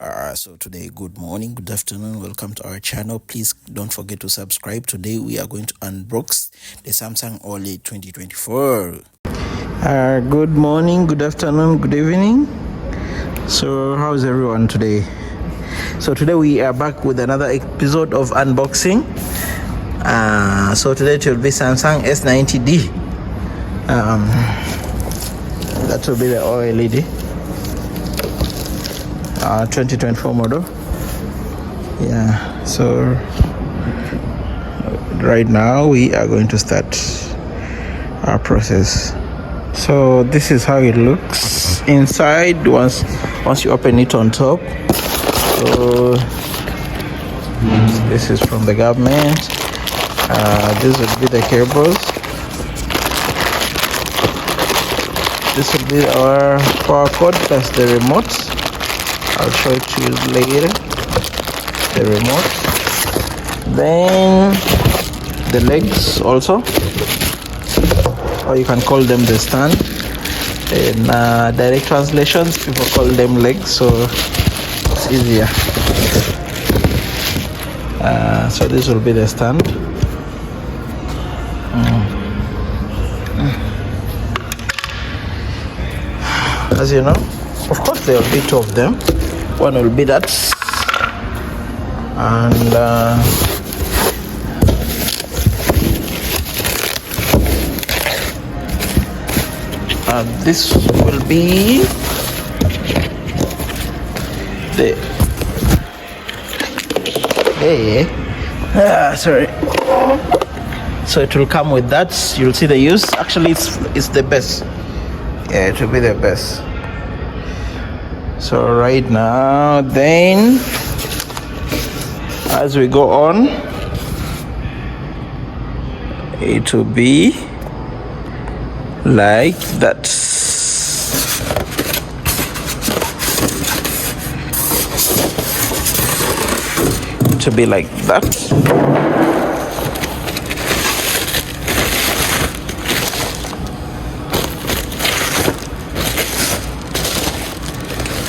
So today, good morning, good afternoon, welcome to our channel. Please don't forget to subscribe. Today we are going to unbox the Samsung Oled 2024. Good morning, good afternoon, good evening. So how's everyone today? So today we are back with another episode of unboxing. So today it will be Samsung S90D. That will be the OLED 2024 model. Yeah, so right now we are going to start our process. So this is how it looks inside once you open it on top. So this is from the government. This will be the cables. This will be our power cord plus the remote. I'll show it to you later. The remote. Then the legs also, or you can call them the stand. In direct translations, people call them legs, so it's easier. So this will be the stand. As you know, of course there will be two of them. One will be that, and this will be the sorry. So it will come with that. You'll see the use. Actually, it's the best. Yeah, it will be the best. So right now, then as we go on, it will be like that. It will be like that.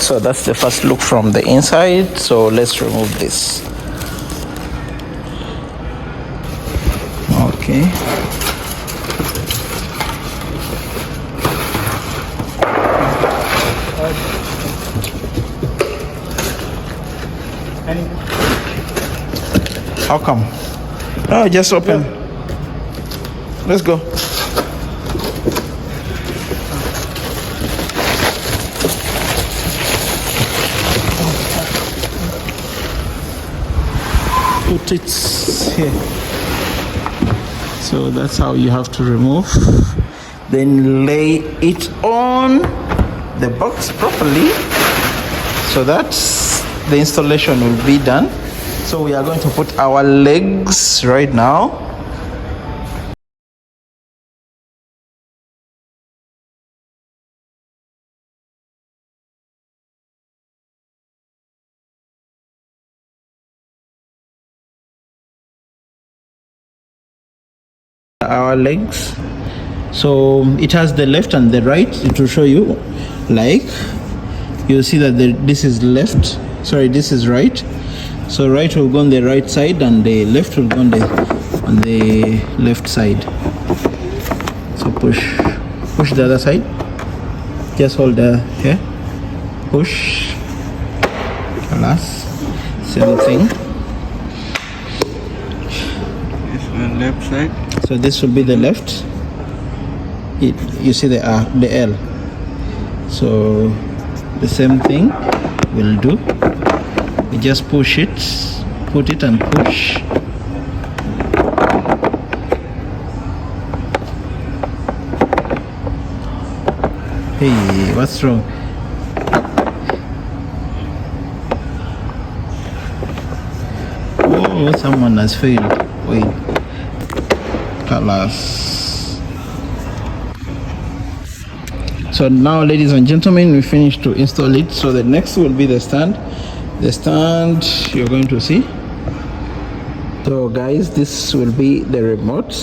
So that's the first look from the inside. So let's remove this. Okay. How come? No, just open. Let's go. Put it here. So that's how you have to remove. Then lay it on the box properly, so that the installation will be done. So we are going to put our legs right now. Our legs. So it has the left and the right. It will show you, like you'll see that this is left. Sorry, this is right. So right will go on the right side and the left will go on the left side. So push the other side. Just hold here. Push. Last. Same thing. This one left side. So this will be the left. You see the L. So the same thing will do. We just push it, put it and push. Hey, what's wrong? Oh, someone has failed. Wait. Colors. So now, ladies and gentlemen, we finished to install it. So the next will be the stand. The stand you're going to see. So guys, this will be the remote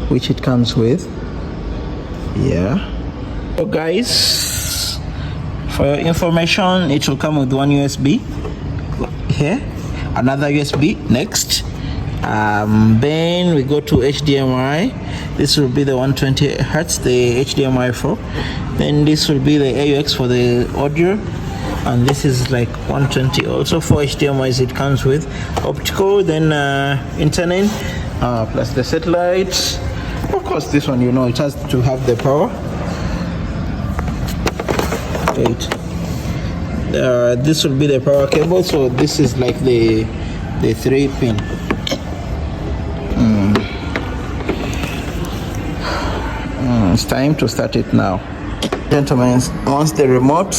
which it comes with. Yeah. So guys, For your information, it will come with one USB here, another USB next. Then we go to HDMI. This will be the 120 hertz, the HDMI 4. Then this will be the AUX for the audio, and this is like 120 also. For HDMIs it comes with optical, then internet, plus the satellite. Of course, this one, you know, it has to have the power. Wait, this will be the power cable. So this is like the 3-pin. It's time to start it now, gentlemen. Once the remote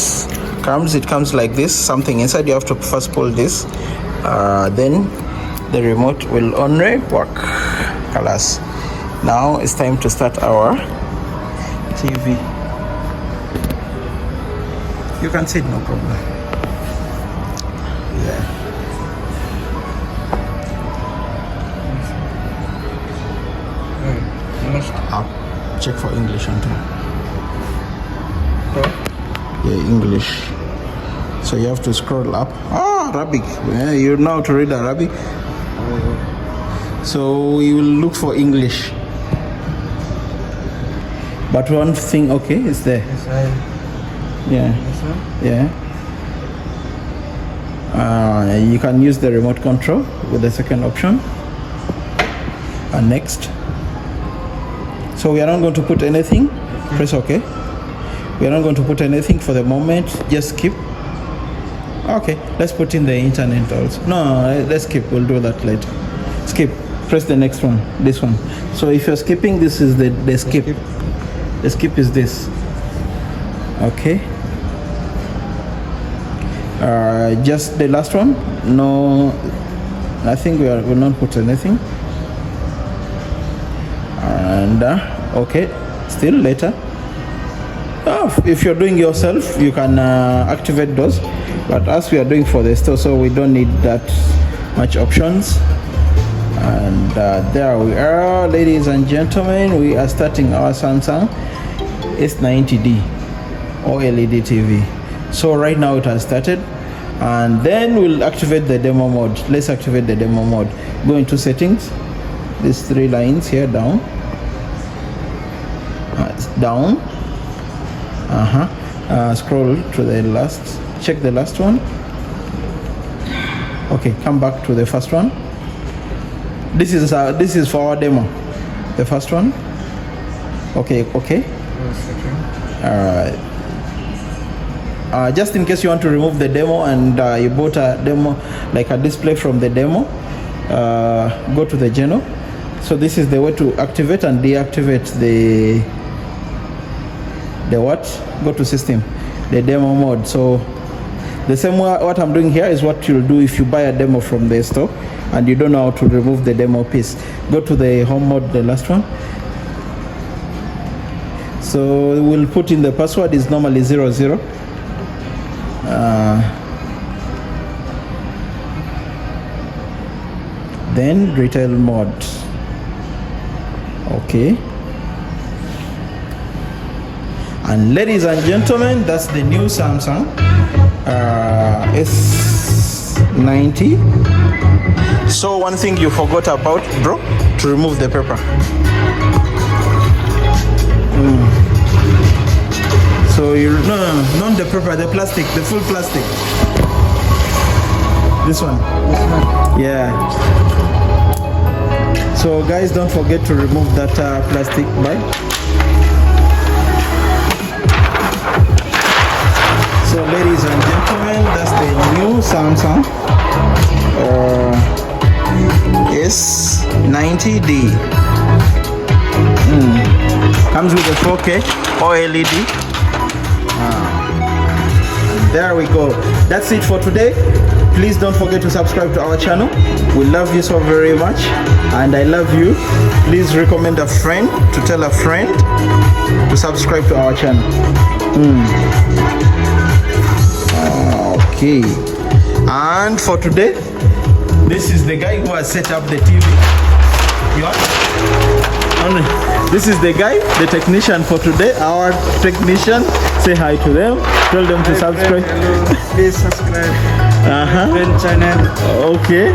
comes, it comes like this, something inside. You have to first pull this, then the remote will only work. Colors. Now it's time to start our TV. You can sit, no problem. Yeah. Up. Check for English on top. Yeah, English. So you have to scroll up. Arabic. Yeah, you know how to read Arabic. So we will look for English. But one thing, okay, is there. Yeah. Yeah. You can use the remote control with the second option. And next. So we are not going to put anything. Press OK. We are not going to put anything for the moment. Just skip. Okay, let's put in the internet also. No, let's skip. We'll do that later. Skip. Press the next one. This one. So if you're skipping, this is the skip. The skip is this. Okay. Just the last one. No, I think we will not put anything. And okay, still later. If you're doing yourself, you can activate those, but as we are doing for the store, so we don't need that much options. And there we are, ladies and gentlemen. We are starting our Samsung S90D OLED TV. So right now it has started, and then we'll activate the demo mode. Let's activate the demo mode. Go into settings, these 3 lines here, down, down, scroll to the last, check the last one. Okay, come back to the first one. This is for our demo, the first one. Okay. Just in case you want to remove the demo and you bought a demo, like a display from the demo, go to the general. So this is the way to activate and deactivate the what? Go to system, the demo mode. So the same way what I'm doing here is what you'll do if you buy a demo from the store and you don't know how to remove the demo piece. Go to the home mode, the last one. So we'll put in the password is normally 00. Then retail mode. Okay. And ladies and gentlemen, that's the new Samsung S90. So one thing you forgot about, bro, to remove the paper. So you not the paper, the plastic, the full plastic. This one. Yeah. So guys, don't forget to remove that plastic bag. So ladies and gentlemen, that's the new Samsung S90D. Comes with a 4K OLED. There we go. That's it for today. Please don't forget to subscribe to our channel. We love you so very much, and I love you. Please recommend a friend to tell a friend to subscribe to our channel. Okay. And for today, this is the guy who has set up the TV. This is the guy, the technician for today, our technician Say hi to them. Tell them to subscribe. Hello. Please subscribe. Uh-huh. Friend channel. Okay.